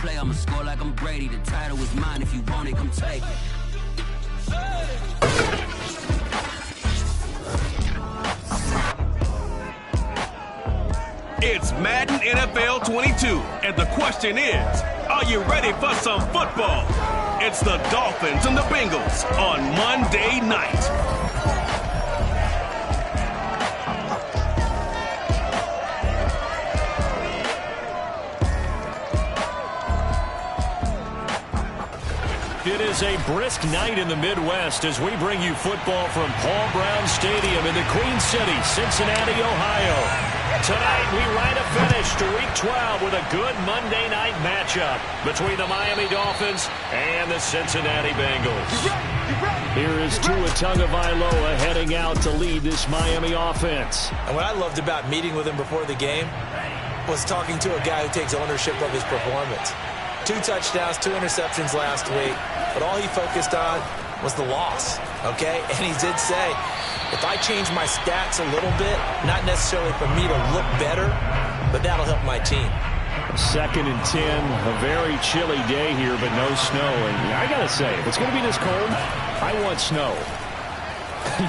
play, I'ma score like I'm Brady. The title is mine, if you want it, come take it. It's Madden NFL 22, and the question is, are you ready for some football? It's the Dolphins and the Bengals on Monday night. It is a brisk night in the Midwest as we bring you football from Paul Brown Stadium in the Queen City, Cincinnati, Ohio. Tonight, we write a finish to Week 12 with a good Monday night matchup between the Miami Dolphins and the Cincinnati Bengals. Here is Tua Tagovailoa heading out to lead this Miami offense. And what I loved about meeting with him before the game was talking to a guy who takes ownership of his performance. 2 touchdowns, 2 interceptions last week, but all he focused on was the loss, okay? And he did say, if I change my stats a little bit, not necessarily for me to look better, but that'll help my team. 2nd and 10, a very chilly day here, but no snow. And I got to say, if it's going to be this cold, I want snow.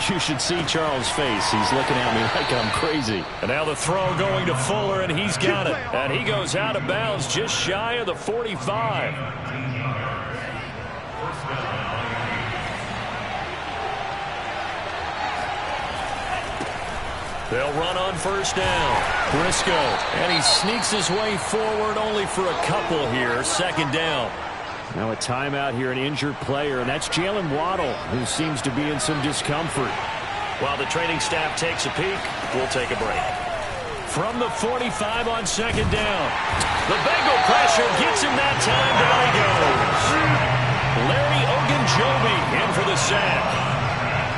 You should see Charles' face. He's looking at me like I'm crazy. And now the throw going to Fuller, and he's got it. And he goes out of bounds just shy of the 45. They'll run on first down. Briscoe, and he sneaks his way forward only for a couple here. 2nd down. Now a timeout here, an injured player, and that's Jalen Waddle, who seems to be in some discomfort. While the training staff takes a peek, we'll take a break. From the 45 on 2nd down. The Bengal pressure gets him that time. Down he goes. Larry Ogunjobi in for the sack.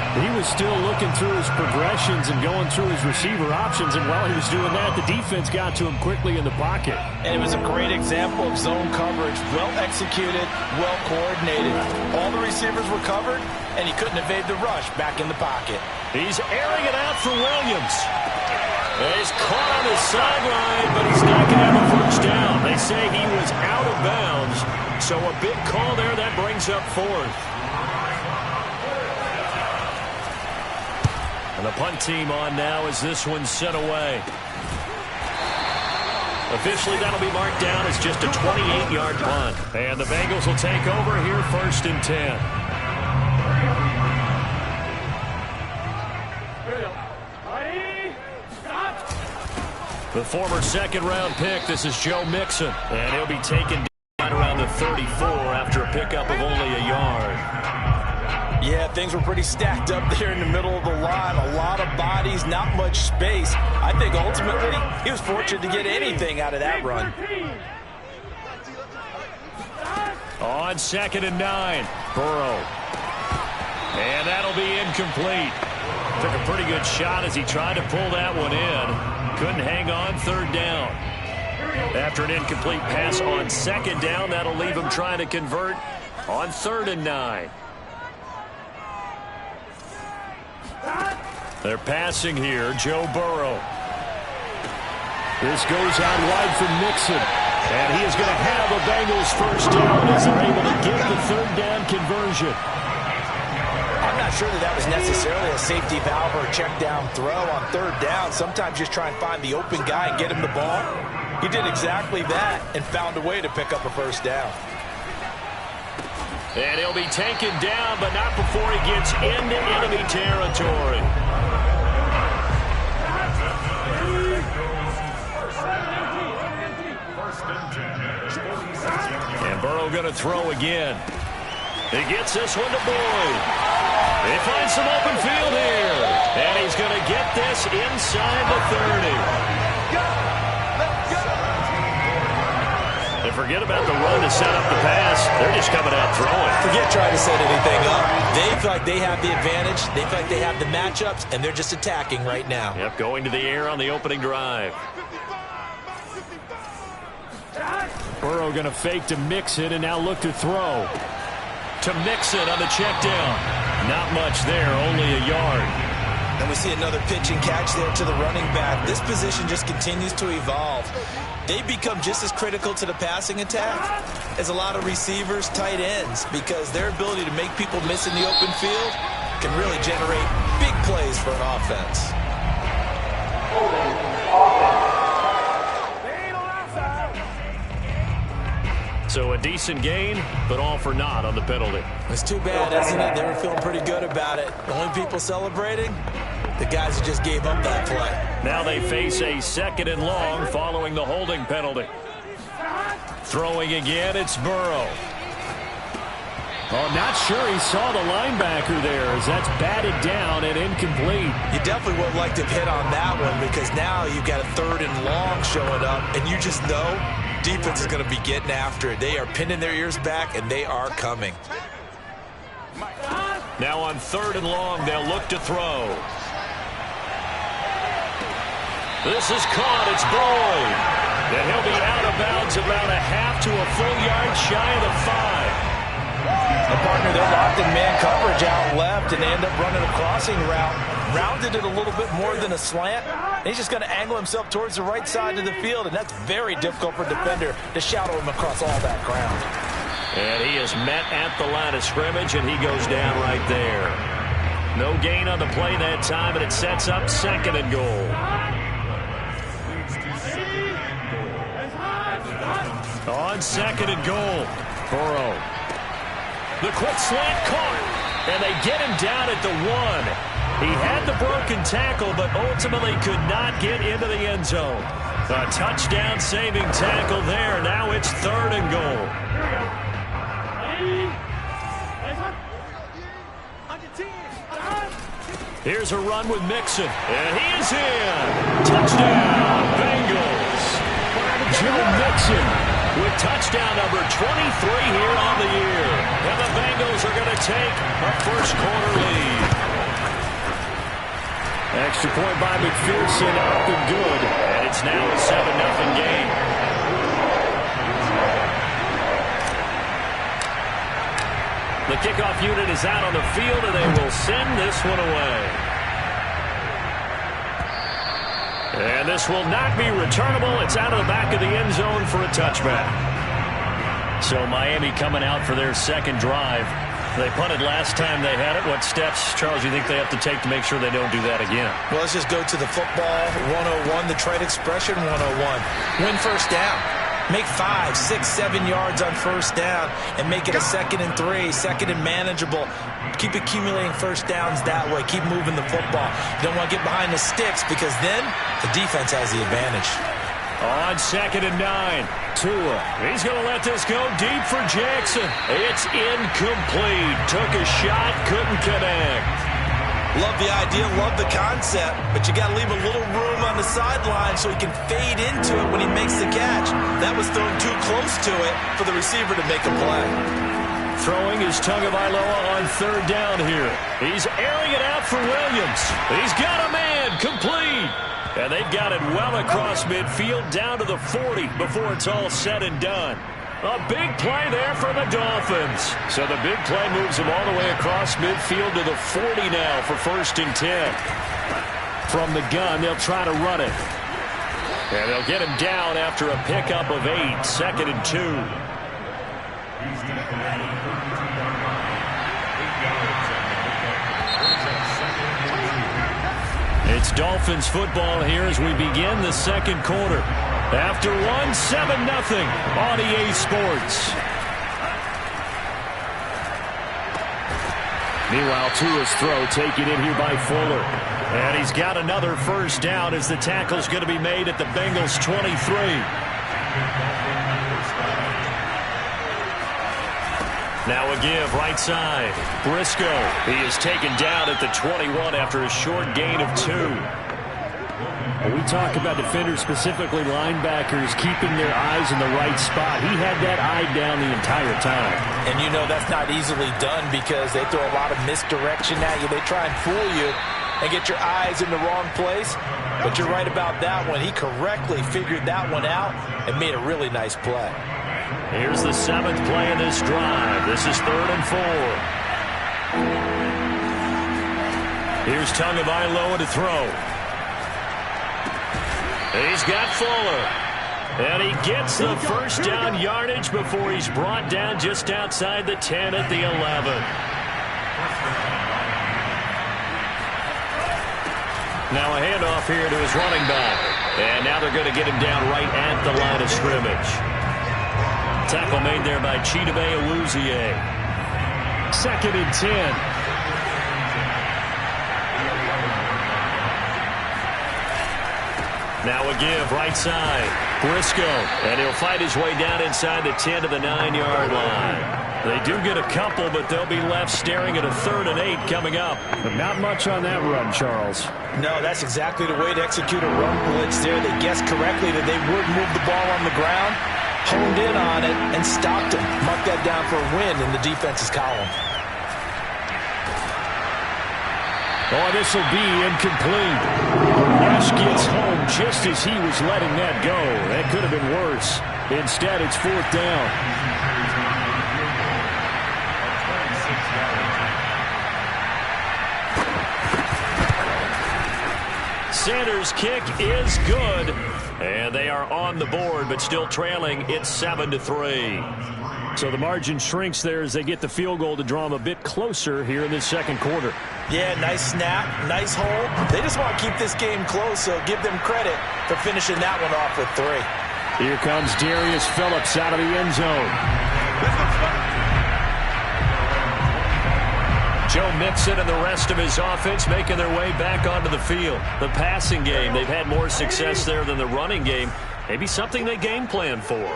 He was still looking through his progressions and going through his receiver options, and while he was doing that, the defense got to him quickly in the pocket. And it was a great example of zone coverage, well executed, well coordinated. All the receivers were covered, and he couldn't evade the rush back in the pocket. He's airing it out for Williams. He's caught on his sideline, but he's not going to have a first down. They say he was out of bounds, so a big call there that brings up 4th. And the punt team on now as this one's sent away. Officially, that'll be marked down as just a 28-yard punt. And the Bengals will take over here 1st and 10. The former 2nd-round pick, this is Joe Mixon. And he'll be taken down around the 34 after a pickup of only a yard. Yeah, things were pretty stacked up there in the middle of the line. A lot of bodies, not much space. I think ultimately he was fortunate to get anything out of that run. On 2nd and 9, Burrow. And that'll be incomplete. Took a pretty good shot as he tried to pull that one in. Couldn't hang on 3rd down. After an incomplete pass on 2nd down, that'll leave him trying to convert on 3rd and 9. They're passing here, Joe Burrow. This goes out wide for Mixon. And he is going to have a Bengals first down as they're able to get the 3rd down conversion. I'm not sure that was necessarily a safety valve or a check down throw on 3rd down. Sometimes just try and find the open guy and get him the ball. He did exactly that and found a way to pick up a first down. And he'll be taken down, but not before he gets into enemy territory. And Burrow going to throw again. He gets this one to Boyd. He finds some open field here. And he's going to get this inside the 30. And forget about the run to set up the pass. They're just coming out throwing. Forget trying to set anything up. They feel like they have the advantage. They feel like they have the matchups, and they're just attacking right now. Yep, going to the air on the opening drive. Burrow going to fake to Mixon and now look to throw. To Mixon on the check down. Not much there, only a yard. And we see another pitch and catch there to the running back. This position just continues to evolve. They become just as critical to the passing attack as a lot of receivers, tight ends, because their ability to make people miss in the open field can really generate big plays for an offense. So a decent gain, but all for naught on the penalty. It's too bad, isn't it? They were feeling pretty good about it. The only people celebrating, the guys who just gave up that play. Now they face a 2nd and long following the holding penalty. Throwing again, it's Burrow. Oh, not sure he saw the linebacker there as that's batted down and incomplete. You definitely would like to hit on that one because now you've got a 3rd and long showing up, and you just know defense is going to be getting after it. They are pinning their ears back, and they are coming. Now on 3rd and long, they'll look to throw. This is caught. It's Boyd. And he'll be out of bounds about a half to a full yard shy of the 5. The partner, they're locked in man coverage out left, and they end up running a crossing route. Rounded it a little bit more than a slant. And he's just going to angle himself towards the right side of the field, and that's very difficult for a defender to shadow him across all that ground. And he is met at the line of scrimmage, and he goes down right there. No gain on the play that time, and it sets up 2nd and goal. On 2nd and goal, Burrow. The quick slant caught, and they get him down at the 1. He had the broken tackle, but ultimately could not get into the end zone. A touchdown-saving tackle there. Now it's 3rd and goal. Here's a run with Mixon, and he is in. Touchdown, Bengals. Joe Mixon with touchdown number 23 here on the year. And the Bengals are going to take a first-quarter lead. Extra point by McPherson, up and good. And it's now a 7-0 game. The kickoff unit is out on the field, and they will send this one away. And this will not be returnable. It's out of the back of the end zone for a touchback. So Miami coming out for their 2nd drive. They punted last time they had it. What steps, Charles, you think they have to take to make sure they don't do that again? Well, let's just go to the football 101, the trade expression 101. Win first down. Make 5, 6, 7 yards on first down and make it a 2nd and 3, 2nd and manageable. Keep accumulating first downs that way. Keep moving the football. You don't want to get behind the sticks because then the defense has the advantage. On 2nd and 9, Tua. He's going to let this go deep for Jackson. It's incomplete. Took a shot, couldn't connect. Love the idea, love the concept, but you got to leave a little room on the sideline so he can fade into it when he makes the catch. That was thrown too close to it for the receiver to make a play. Throwing is Tagovailoa on 3rd down here. He's airing it out for Williams. He's got a man, complete. And they've got it well across midfield down to the 40 before it's all said and done. A big play there for the Dolphins. So the big play moves them all the way across midfield to the 40 now for 1st and 10. From the gun, they'll try to run it. And they'll get him down after a pickup of 8, 2nd and 2. It's Dolphins football here as we begin the 2nd quarter. After 7-0 on EA Sports. Meanwhile, Tua's throw taken in here by Fuller. And he's got another first down as the tackle's going to be made at the Bengals 23. Now a give right side. Briscoe. He is taken down at the 21 after a short gain of 2. When we talk about defenders, specifically linebackers, keeping their eyes in the right spot. He had that eye down the entire time. And you know that's not easily done because they throw a lot of misdirection at you. They try and fool you and get your eyes in the wrong place. But you're right about that one. He correctly figured that one out and made a really nice play. Here's the 7th play of this drive. This is 3rd and 4. Here's Tagovailoa to throw. He's got Fuller. And he gets the first down yardage before he's brought down just outside the 10 at the 11. Now a handoff here to his running back. And now they're going to get him down right at the line of scrimmage. Tackle made there by Chidobe Awuzie. 2nd and 10. Now a give, right side. Briscoe. And he'll fight his way down inside the 10 to the 9-yard line. They do get a couple, but they'll be left staring at a 3rd and 8 coming up. But not much on that run, Charles. No, that's exactly the way to execute a run blitz there. They guessed correctly that they would move the ball on the ground, honed in on it, and stopped him. Mark that down for a win in the defense's column. Oh, this will be incomplete. The rush gets home just as he was letting that go. That could have been worse. Instead, it's 4th down. Sanders' kick is good. And they are on the board, but still trailing. It's 7-3. So the margin shrinks there as they get the field goal to draw them a bit closer here in this second quarter. Yeah, nice snap, nice hold. They just want to keep this game close, so give them credit for finishing that one off with 3. Here comes Darius Phillips out of the end zone. Joe Mixon and the rest of his offense making their way back onto the field. The passing game, they've had more success there than the running game. Maybe something they game plan for.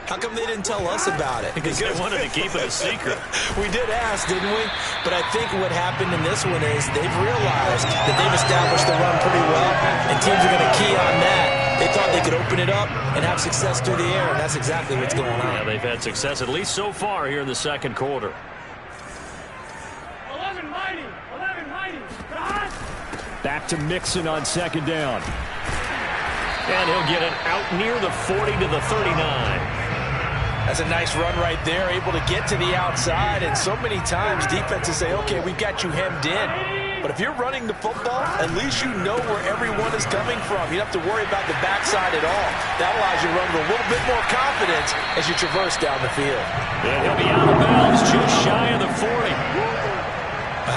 How come they didn't tell us about it? Because they wanted to keep it a secret. We did ask, didn't we? But I think what happened in this one is they've realized that they've established the run pretty well, and teams are going to key on that. They thought they could open it up and have success through the air, and that's exactly what's going on. Yeah, they've had success, at least so far, here in the second quarter. 11 mighty. Back to Mixon on 2nd down. And he'll get it out near the 40 to the 39. That's a nice run right there, able to get to the outside, and so many times defenses say, okay, we've got you hemmed in. But if you're running the football, at least you know where everyone is coming from. You don't have to worry about the backside at all. That allows you to run with a little bit more confidence as you traverse down the field. And he'll be out of bounds just shy of the 40.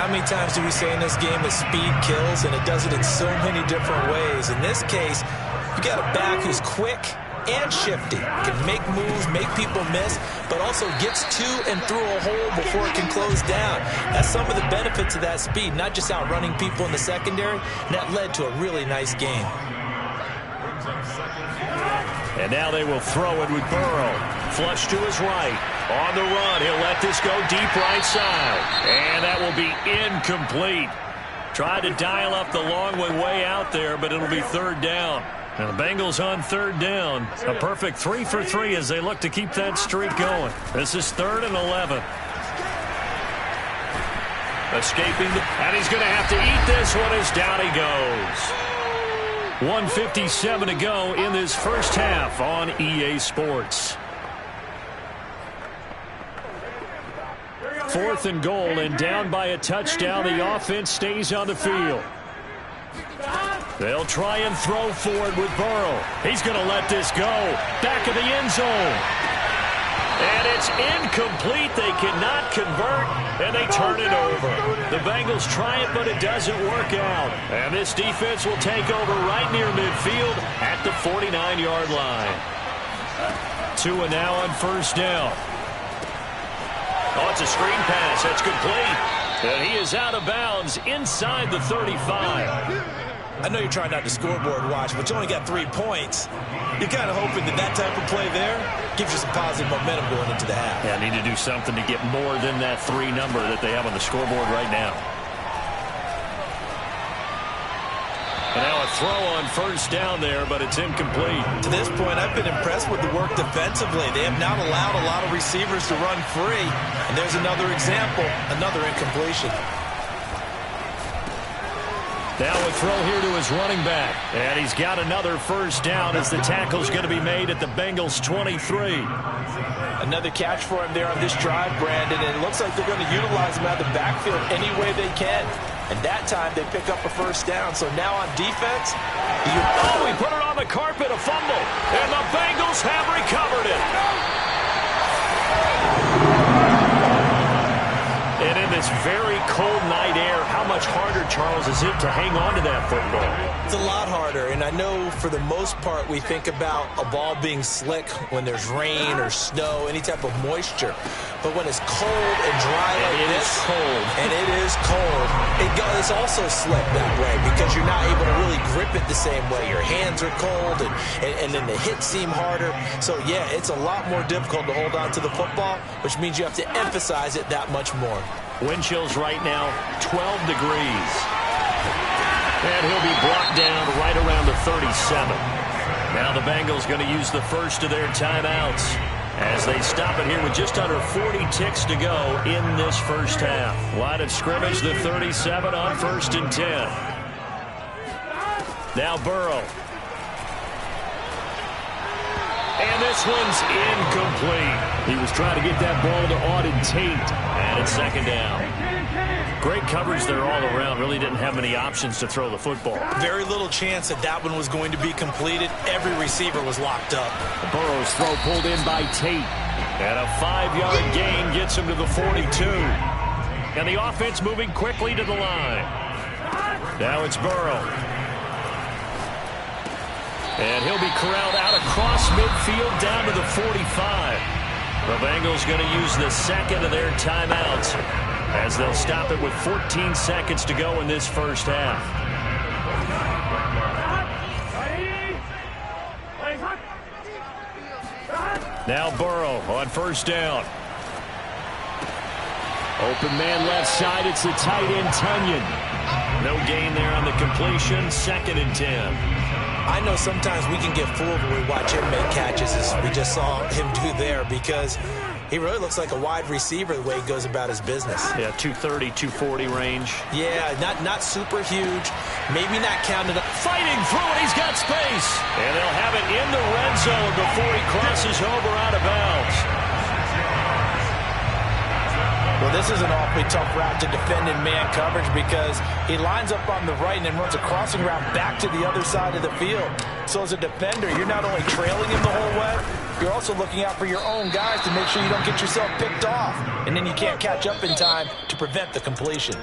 How many times do we say in this game that speed kills, and it does it in so many different ways? In this case, you got a back who's quick and shifty, can make moves, make people miss, but also gets to and through a hole before it can close down. That's some of the benefits of that speed, not just outrunning people in the secondary, and that led to a really nice game. And now they will throw it with Burrow. Flush to his right. On the run, he'll let this go deep right side. And that will be incomplete. Tried to dial up the long way out there, but it'll be 3rd down. And the Bengals on 3rd down. A perfect 3 for 3 as they look to keep that streak going. This is 3rd and 11. Escaping, and he's going to have to eat this one as down he goes. 1:57 to go in this first half on EA Sports. 4th and goal, and down by a touchdown. The offense stays on the field. They'll try and throw forward with Burrow. He's going to let this go. Back of the end zone. And it's incomplete. They cannot convert, and they turn it over. The Bengals try it, but it doesn't work out. And this defense will take over right near midfield at the 49-yard line. Tua now on 1st down. Oh, it's a screen pass. That's complete. And he is out of bounds inside the 35. I know you're trying not to scoreboard watch, but you only got 3 points. You're kind of hoping that that type of play there gives you some positive momentum going into the half. Yeah, need to do something to get more than that 3 number that they have on the scoreboard right now. And now a throw on 1st down there, but it's incomplete. To this point, I've been impressed with the work defensively. They have not allowed a lot of receivers to run free. And there's another example, another incompletion. Now a throw here to his running back. And he's got another 1st down as the tackle's going to be made at the Bengals 23. Another catch for him there on this drive, Brandon. And it looks like they're going to utilize him out of the backfield any way they can. And that time they pick up a first down. So now on defense, he put it on the carpet, a fumble. And the Bengals have recovered it. And in this very cold night air, how much harder, Charles, is it to hang on to that football? It's a lot harder, and I know for the most part we think about a ball being slick when there's rain or snow, any type of moisture. But when it's cold and dry like this, and it is cold, it's also slick that way because you're not able to really grip it the same way. Your hands are cold, and then the hits seem harder. So, yeah, it's a lot more difficult to hold on to the football, which means you have to emphasize it that much more. Wind chills right now, 12 degrees. And he'll be brought down right around the 37. Now the Bengals going to use the first of their timeouts as they stop it here with just under 40 ticks to go in this first half. Line of scrimmage, the 37 on 1st and 10. Now Burrow. And this one's incomplete. He was trying to get that ball to Auden Tate. And it's 2nd down. Great coverage there all around. Really didn't have many options to throw the football. Very little chance that one was going to be completed. Every receiver was locked up. Burrow's throw pulled in by Tate. And a 5-yard gain gets him to the 42. And the offense moving quickly to the line. Now it's Burrow. And he'll be corralled out across midfield down to the 45. The Bengals going to use the second of their timeouts as they'll stop it with 14 seconds to go in this first half. Now Burrow on 1st down. Open man left side. It's the tight end, Tunyon. No gain there on the completion. 2nd and 10. I know sometimes we can get fooled when we watch him make catches, as we just saw him do there, because he really looks like a wide receiver the way he goes about his business. Yeah, 230, 240 range. Yeah, not super huge, maybe not counted up. Fighting through it, he's got space. And they'll have it in the red zone before he crosses over out of bounds. Well, this is an awfully tough route to defend in man coverage because he lines up on the right and then runs a crossing route back to the other side of the field. So as a defender, you're not only trailing him the whole way, you're also looking out for your own guys to make sure you don't get yourself picked off. And then you can't catch up in time to prevent the completion.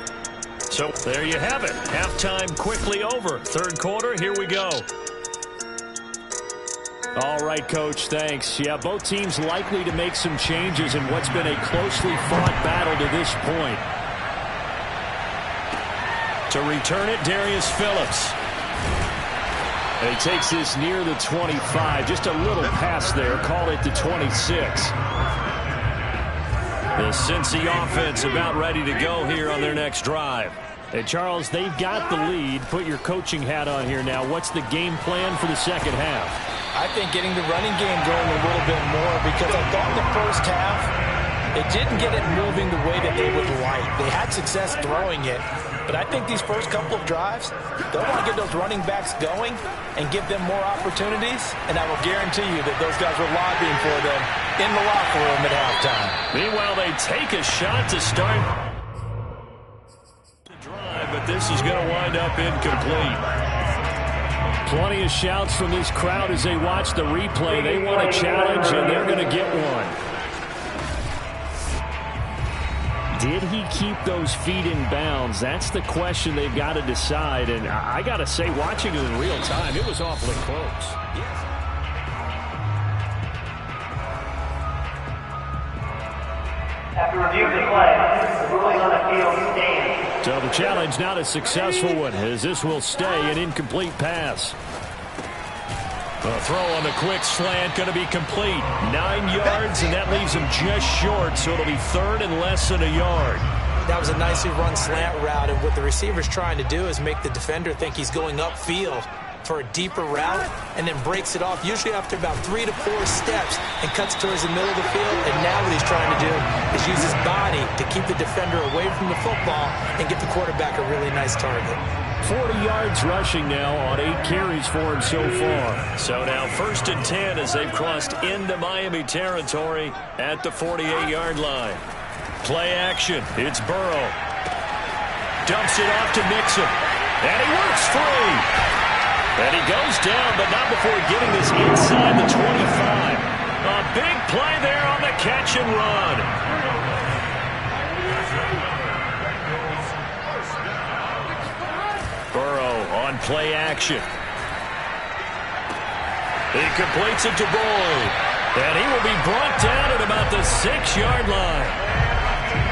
So there you have it. Halftime quickly over. 3rd quarter, here we go. All right, Coach, thanks. Yeah, both teams likely to make some changes in what's been a closely fought battle to this point. To return it, Darius Phillips. And he takes this near the 25. Just a little pass there. Call it the 26. The Cincy offense about ready to go here on their next drive. Hey, Charles, they've got the lead. Put your coaching hat on here now. What's the game plan for the second half? I think getting the running game going a little bit more because I thought in the first half it didn't get it moving the way that they would like. They had success throwing it, but I think these first couple of drives, they'll want to get those running backs going and give them more opportunities, and I will guarantee you that those guys were lobbying for them in the locker room at halftime. Meanwhile, they take a shot to start the drive, but this is going to wind up incomplete. Plenty of shouts from this crowd as they watch the replay. They want a challenge, and they're going to get one. Did he keep those feet in bounds? That's the question they've got to decide. And I got to say, watching it in real time, it was awfully close. After reviewing the play, the ruling on the field stands. So the challenge not a successful one, as this will stay an incomplete pass. A throw on the quick slant going to be complete. 9 yards, and that leaves him just short, so it'll be 3rd and less than a yard. That was a nicely run slant route, and what the receiver's trying to do is make the defender think he's going upfield for a deeper route, and then breaks it off, usually after about 3 to 4 steps, and cuts towards the middle of the field. And now what he's trying to do is use his body to keep the defender away from the football and get the quarterback a really nice target. 40 yards rushing now on 8 carries for him so far. So now 1st and 10 as they've crossed into Miami territory at the 48-yard line. Play action. It's Burrow. Dumps it off to Mixon. And he works free. And he goes down, but not before getting this inside the 25. A big play there on the catch and run. Burrow on play action. He completes it to Boyd. And he will be brought down at about the 6-yard line.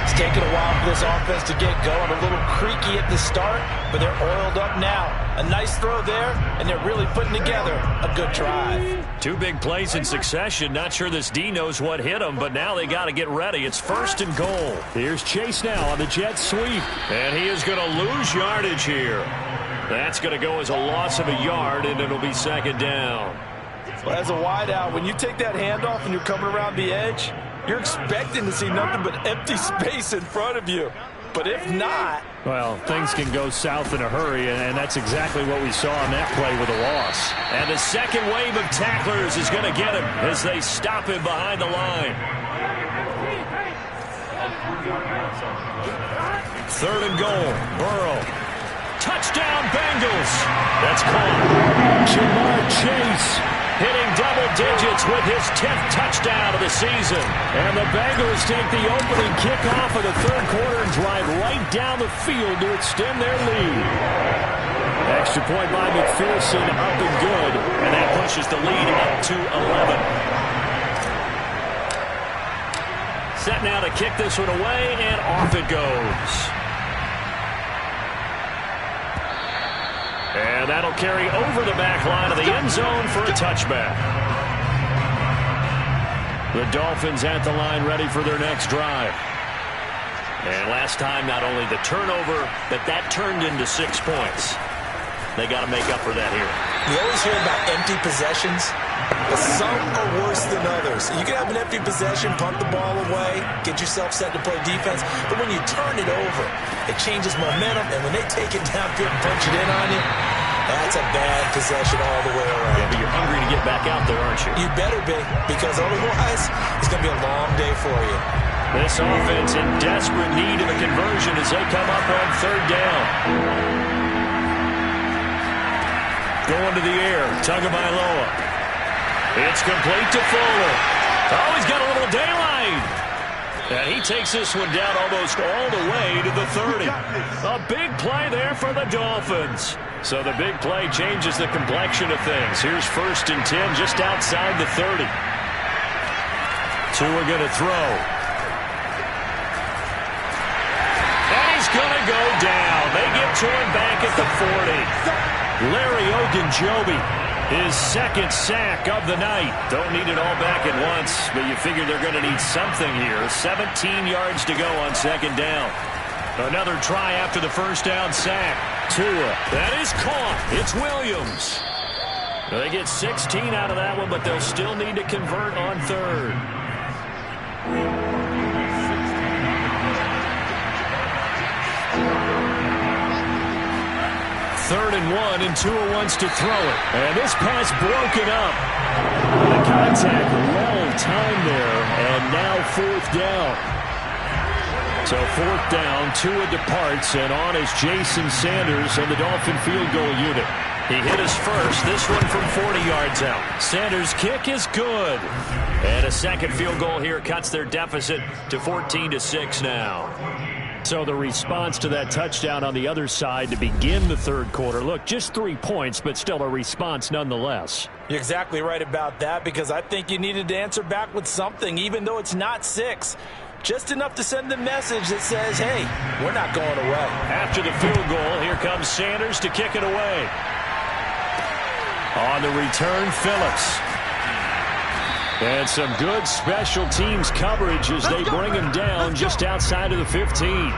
It's taken a while for this offense to get going. A little creaky at the start, but they're oiled up now. A nice throw there, and they're really putting together a good drive. 2 big plays in succession. Not sure this D knows what hit him, but now they got to get ready. It's 1st and goal. Here's Chase now on the jet sweep. And he is going to lose yardage here. That's going to go as a loss of a yard, and it'll be 2nd down. Well, as a wideout, when you take that handoff and you're coming around the edge, you're expecting to see nothing but empty space in front of you. But if not... Well, things can go south in a hurry, and that's exactly what we saw on that play with a loss. And the second wave of tacklers is going to get him as they stop him behind the line. 3rd and goal. Burrow. Touchdown, Bengals. That's caught. Jamar Chase hitting double digits with his 10th touchdown of the season. And the Bengals take the opening kickoff of the 3rd quarter and drive right down the field to extend their lead. Extra point by McPherson, up and good. And that pushes the lead up to 11. Set now to kick this one away, and off it goes. And that'll carry over the back line of the end zone for a touchback. The Dolphins at the line ready for their next drive. And last time, not only the turnover, but that turned into 6 points. They got to make up for that here. You always hear about empty possessions, but some are worse than others. You can have an empty possession, punt the ball away, get yourself set to play defense, but when you turn it over, it changes momentum, and when they take it downfield and punch it in on you, that's a bad possession all the way around. Yeah, but you're hungry to get back out there, aren't you? You better be, because otherwise, it's going to be a long day for you. This offense in desperate need of a conversion as they come up on 3rd down. Going to the air, Tagovailoa. It's complete to Fuller. Oh, he's got a little daylight. And he takes this one down almost all the way to the 30. A big play there for the Dolphins. So the big play changes the complexion of things. Here's 1st and 10 just outside the 30. 2 are going to throw. And he's going to go down. They get to him back at the 40. Larry Ogunjobi, his 2nd sack of the night. Don't need it all back at once, but you figure they're going to need something here. 17 yards to go on 2nd down. Another try after the 1st down sack. Tua, that is caught. It's Williams. They get 16 out of that one, but they'll still need to convert on 3rd. Third and 1, and Tua wants to throw it. And this pass broken up. The contact well timed there, and now 4th down. So 4th down, Tua departs, and on is Jason Sanders and the Dolphin field goal unit. He hit his first, this one from 40 yards out. Sanders' kick is good. And a 2nd field goal here cuts their deficit to 14-6 now. So the response to that touchdown on the other side to begin the 3rd quarter. Look, just 3 points, but still a response nonetheless. You're exactly right about that, because I think you needed to answer back with something, even though it's not 6. Just enough to send the message that says, hey, we're not going away. After the field goal, here comes Sanders to kick it away. On the return, Phillips. And some good special teams coverage as they bring him down just outside of the 15.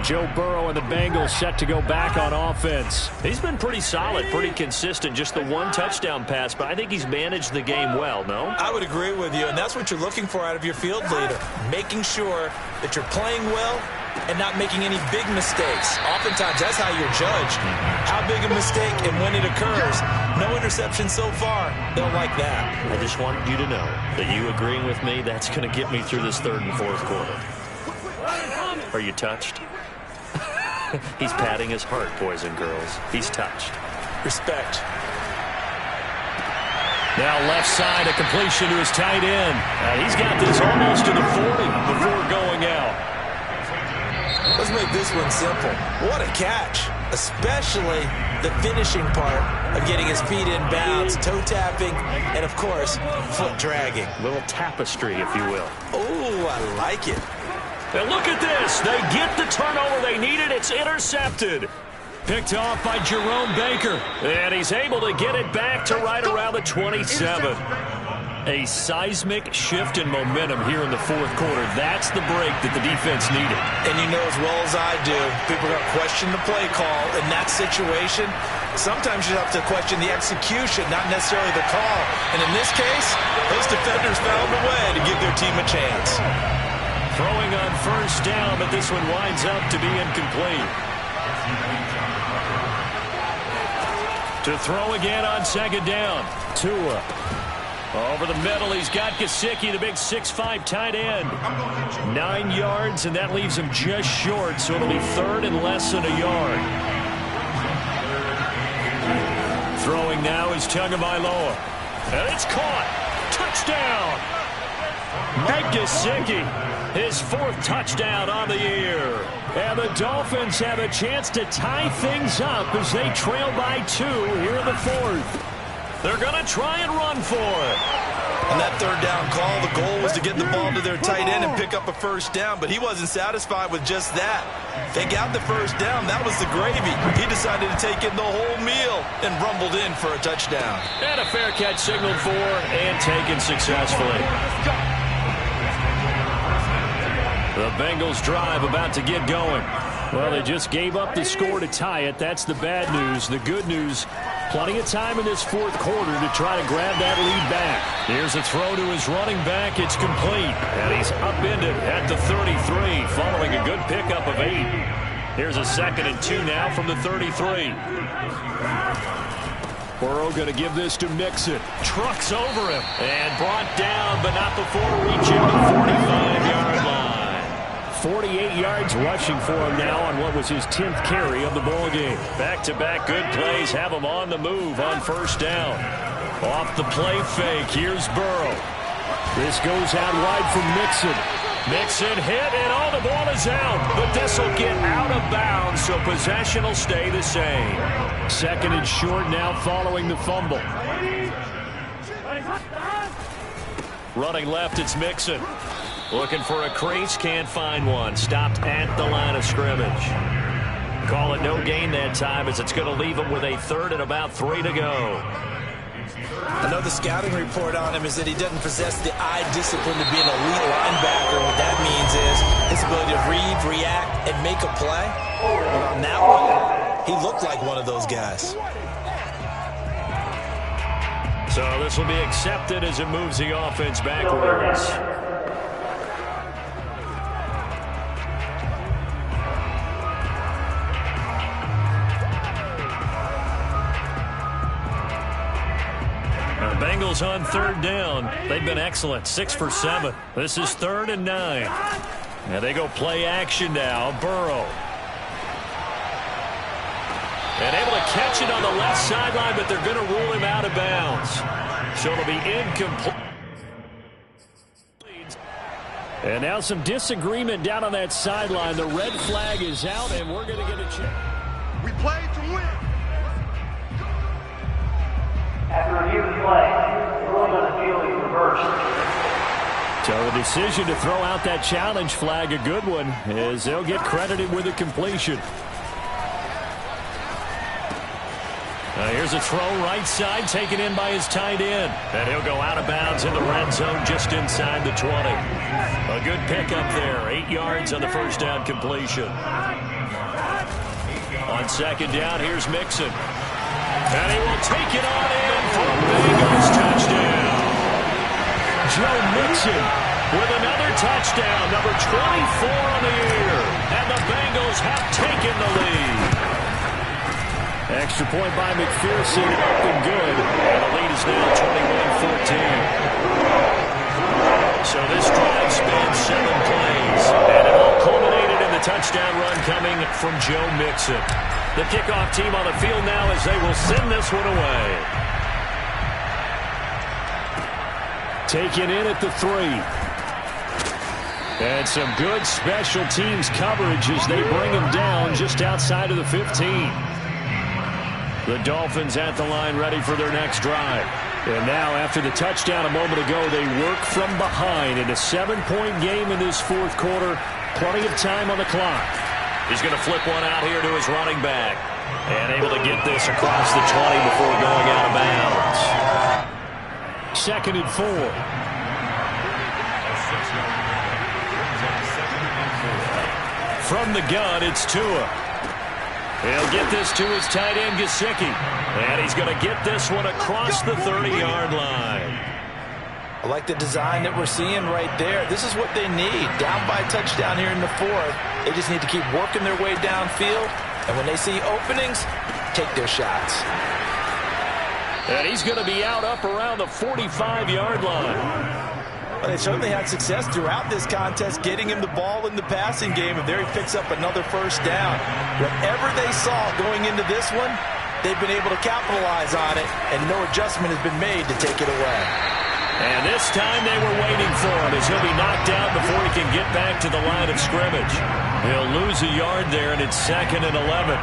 Joe Burrow and the Bengals set to go back on offense. He's been pretty solid, pretty consistent. Just the 1 touchdown pass, but I think he's managed the game well, no? I would agree with you, and that's what you're looking for out of your field leader. Making sure that you're playing well and not making any big mistakes. Oftentimes, that's how you're judged. How big a mistake and when it occurs. No interception so far. They'll like that. I just wanted you to know that you agreeing with me, that's going to get me through this 3rd and 4th quarter. Are you touched? He's patting his heart, boys and girls. He's touched. Respect. Now left side, a completion to his tight end. He's got this almost to the 40 before going out. Let's make this one simple. What a catch, especially the finishing part of getting his feet in bounds, toe tapping, and of course, foot dragging. Little tapestry, if you will. Oh, I like it. And look at this. They get the turnover they needed. It's intercepted. Picked off by Jerome Baker. And he's able to get it back to right around the 27. A seismic shift in momentum here in the fourth quarter. That's the break that the defense needed. And you know as well as I do, people are going to question the play call in that situation. Sometimes you have to question the execution, not necessarily the call. And in this case, those defenders found a way to give their team a chance. Throwing on first down, but this one winds up to be incomplete. To throw again on second down. Tua. Over the middle, he's got Gesicki, the big 6'5" tight end. 9 yards, and that leaves him just short, so it'll be third and less than a yard. Throwing now is Tagovailoa. And it's caught. Touchdown. Mike Gesicki, his fourth touchdown on the year. And the Dolphins have a chance to tie things up as they trail by 2 here in the fourth. They're going to try and run for it. On that third down call, the goal was to get the ball to their tight end and pick up a first down, but he wasn't satisfied with just that. They got the first down. That was the gravy. He decided to take in the whole meal and rumbled in for a touchdown. And a fair catch signaled for and taken successfully. The Bengals drive about to get going. Well, they just gave up the score to tie it. That's the bad news. The good news, plenty of time in this fourth quarter to try to grab that lead back. Here's a throw to his running back. It's complete. And he's upended at the 33 following a good pickup of 8. Here's a 2nd and 2 now from the 33. Burrow going to give this to Mixon. Trucks over him. And brought down, but not before reaching the 45-yard line. 48 yards rushing for him now on what was his 10th carry of the ball game. Back-to-back good plays have him on the move on first down. Off the play fake, here's Burrow. This goes out wide from Mixon. Mixon hit, and the ball is out. But this will get out of bounds, so possession will stay the same. 2nd and short now following the fumble. Running left, it's Mixon. Looking for a crease, can't find one. Stopped at the line of scrimmage. Call it no gain that time as it's going to leave him with a 3rd and about 3 to go. I know the scouting report on him is that he doesn't possess the eye discipline to be an elite linebacker. What that means is his ability to read, react, and make a play. But on that one, he looked like one of those guys. So this will be accepted as it moves the offense backwards. Bengals on 3rd down. They've been excellent. 6 for 7. This is 3rd and 9. And they go play action now. Burrow. And able to catch it on the left sideline, but they're going to rule him out of bounds. So it'll be incomplete. And now some disagreement down on that sideline. The red flag is out, and we're going to get a check. We played to win. After review of play, ruling on the field is reversed. So the decision to throw out that challenge flag, a good one, as they'll get credited with a completion. Here's a throw right side, taken in by his tight end. And he'll go out of bounds in the red zone just inside the 20. A good pickup there, 8 yards on the first down completion. On 2nd down, here's Mixon. And he will take it on in for a Bengals touchdown. Joe Mixon with another touchdown, number 24 on the year. And the Bengals have taken the lead. Extra point by McPherson, up and good. And the lead is now 21-14. So this drive spans 7 plays. And it all culminated in touchdown run coming from Joe Mixon. The kickoff team on the field now as they will send this one away. Taken in at the 3. And some good special teams coverage as they bring him down just outside of the 15. The Dolphins at the line ready for their next drive. And now after the touchdown a moment ago, they work from behind in a 7-point game in this fourth quarter. Plenty of time on the clock. He's going to flip one out here to his running back. And able to get this across the 20 before going out of bounds. 2nd and 4. From the gun, it's Tua. He'll get this to his tight end, Gesicki. And he's going to get this one across the 30-yard line. I like the design that we're seeing right there. This is what they need. Down by a touchdown here in the 4th. They just need to keep working their way downfield. And when they see openings, take their shots. And he's going to be out up around the 45-yard line. Well, they certainly had success throughout this contest getting him the ball in the passing game, and there he picks up another first down. Whatever they saw going into this one, they've been able to capitalize on it, and no adjustment has been made to take it away. And this time they were waiting for him as he'll be knocked out before he can get back to the line of scrimmage. He'll lose a yard there, and it's 2nd and 11.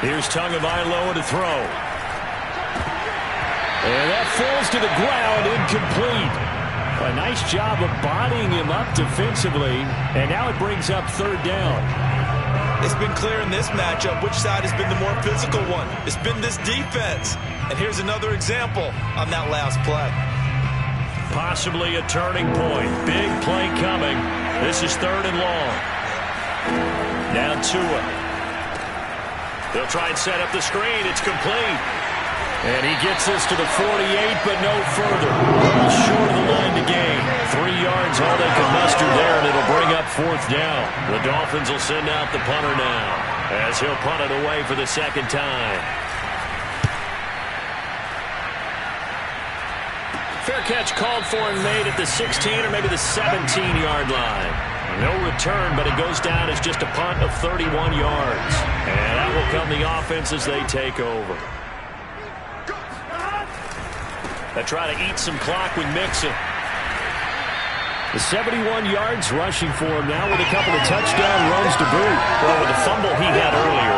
Here's Tagovailoa to throw. And that falls to the ground, incomplete. A nice job of bodying him up defensively, and now it brings up 3rd down. It's been clear in this matchup which side has been the more physical one. It's been this defense. And here's another example on that last play. Possibly a turning point. Big play coming. This is 3rd and long. Now Tua. They'll try and set up the screen. It's complete. And he gets this to the 48, but no further. Well short of the line to gain. 3 yards, all they can muster there, and it'll bring up 4th down. The Dolphins will send out the punter now, as he'll punt it away for the 2nd time. Fair catch called for and made at the 16 or maybe the 17-yard line. No return, but it goes down as just a punt of 31 yards. And that will come the offense as they take over. They try to eat some clock with Mixon. The 71 yards rushing for him now with a couple of touchdown runs to boot. Well, with the fumble he had earlier,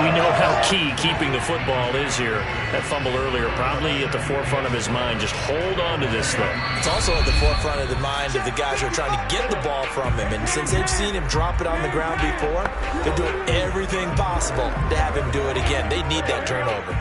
we know how key keeping the football is here. That fumble earlier probably at the forefront of his mind. Just hold on to this thing. It's also at the forefront of the mind of the guys who are trying to get the ball from him. And since they've seen him drop it on the ground before, they're doing everything possible to have him do it again. They need that turnover.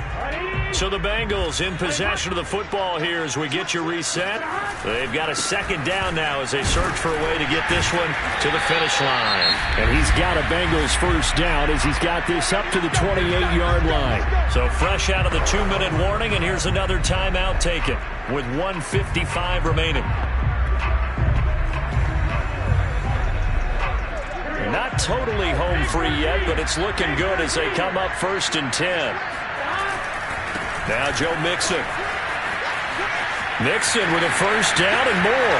So the Bengals in possession of the football here as we get you reset. They've got a 2nd down now as they search for a way to get this one to the finish line. And he's got a Bengals first down as he's got this up to the 28-yard line. So fresh out of the 2-minute warning, and here's another timeout taken with 1:55 remaining. Not totally home free yet, but it's looking good as they come up 1st and 10. Now Joe Mixon. Mixon with a first down and more.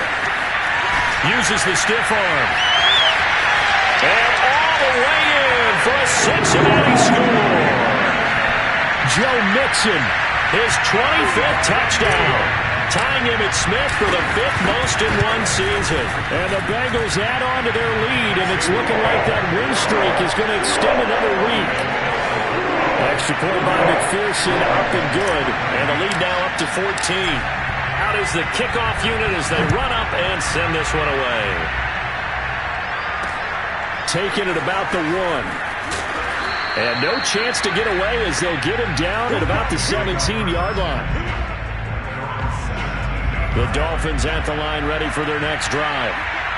Uses the stiff arm. And all the way in for a Cincinnati score. Joe Mixon, his 25th touchdown. Tying Emmitt Smith for the 5th most in one season. And the Bengals add on to their lead, and it's looking like that win streak is going to extend another week. Extra point by McPherson, up and good. And the lead now up to 14. Out is the kickoff unit as they run up and send this one away. Taking it about the 1. And no chance to get away as they'll get him down at about the 17-yard line. The Dolphins at the line ready for their next drive.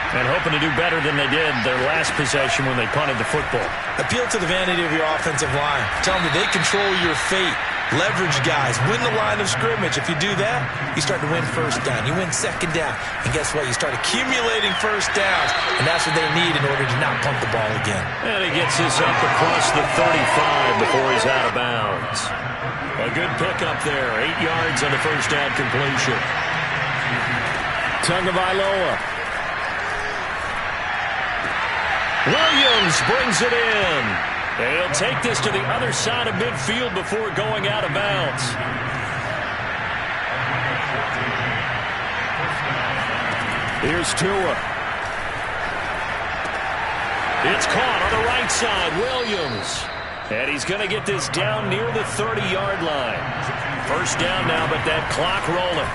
And hoping to do better than they did their last possession when they punted the football. Appeal to the vanity of your offensive line. Tell them that they control your fate. Leverage guys. Win the line of scrimmage. If you do that, you start to win first down. You win 2nd down. And guess what? You start accumulating first downs. And that's what they need in order to not punt the ball again. And he gets this up across the 35 before he's out of bounds. A good pickup there. 8 yards on the first down completion. Tagovailoa. Williams brings it in. He'll take this to the other side of midfield before going out of bounds. Here's Tua. It's caught on the right side. Williams. And he's going to get this down near the 30-yard line. First down now, but that clock rolling.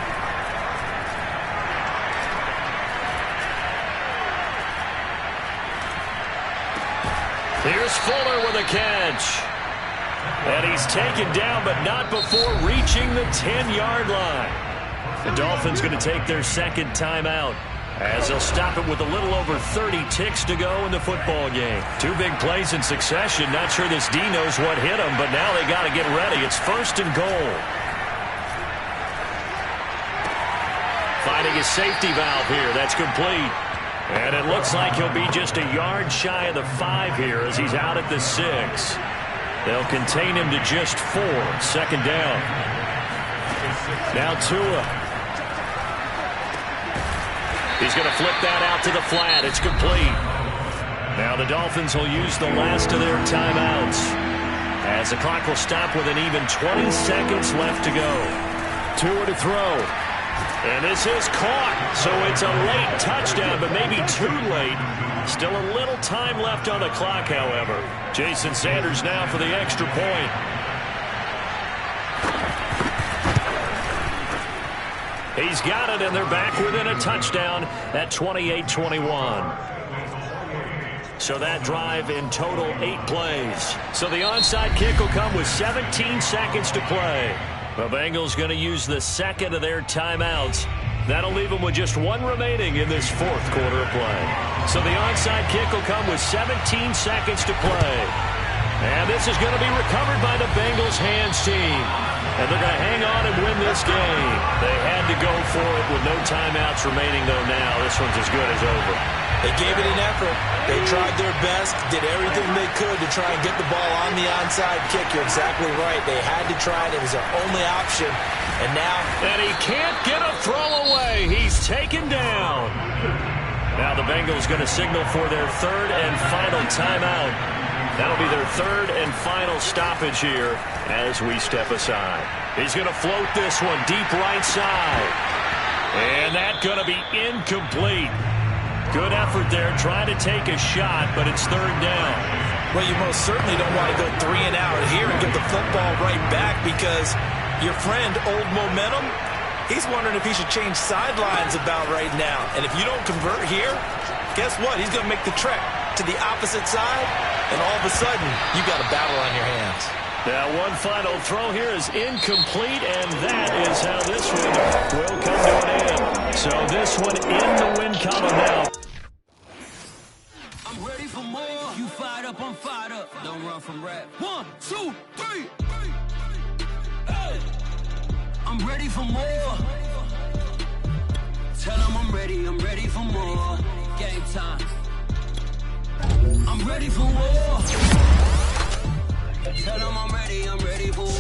Here's Fuller with a catch. And he's taken down, but not before reaching the 10-yard line. The Dolphins going to take their second timeout, as they'll stop it with a little over 30 ticks to go in the football game. Two big plays in succession. Not sure this D knows what hit him, but now they got to get ready. It's first and goal. Finding his safety valve here. That's complete. And it looks like he'll be just a yard shy of the 5 here as he's out at the 6. They'll contain him to just 4. Second down. Now Tua. He's going to flip that out to the flat. It's complete. Now the Dolphins will use the last of their timeouts, as the clock will stop with an even 20 seconds left to go. Tua to throw. And this is caught. So it's a late touchdown, but maybe too late. Still a little time left on the clock, however. Jason Sanders now for the extra point. He's got it, and they're back within a touchdown at 28-21. So that drive in total 8 plays. So the onside kick will come with 17 seconds to play. The Bengals going to use the second of their timeouts. That'll leave them with just 1 remaining in this 4th quarter of play. So the onside kick will come with 17 seconds to play. And this is going to be recovered by the Bengals hands team. And they're going to hang on and win this game. They had to go for it with no timeouts remaining, though now. This one's as good as over. They gave it an effort. They tried their best, did everything they could to try and get the ball on the onside kick. You're exactly right. They had to try it. It was their only option. And now... And he can't get a throw away. He's taken down. Now the Bengals going to signal for their 3rd and final timeout. That'll be their 3rd and final stoppage here as we step aside. He's going to float this one deep right side. And that's going to be incomplete. Good effort there, trying to take a shot, but it's 3rd down. Well, you most certainly don't want to go 3 and out here and get the football right back, because your friend, Old Momentum, he's wondering if he should change sidelines about right now. And if you don't convert here, guess what? He's going to make the trek to the opposite side, and all of a sudden, you got a battle on your hands. Now, one final throw here is incomplete, and that is how this one will come to an end. So this one in the win column now. I'm ready for more. You fired up, I'm fired up. Don't run from rap. 1, 2, 3. Hey. I'm ready for more. Tell them I'm ready for more. Game time. I'm ready for war. Tell them I'm ready for war.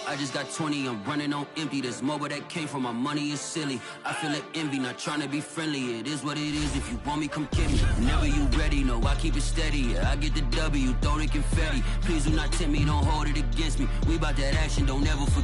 I just got 20, I'm running on empty. This mobile that came from my money is silly. I feel like envy, not trying to be friendly. It is what it is, if you want me, come get me. Whenever you ready, no, I keep it steady. Yeah, I get the W, throw the confetti. Please do not tempt me, don't hold it against me. We about that action, don't ever forget.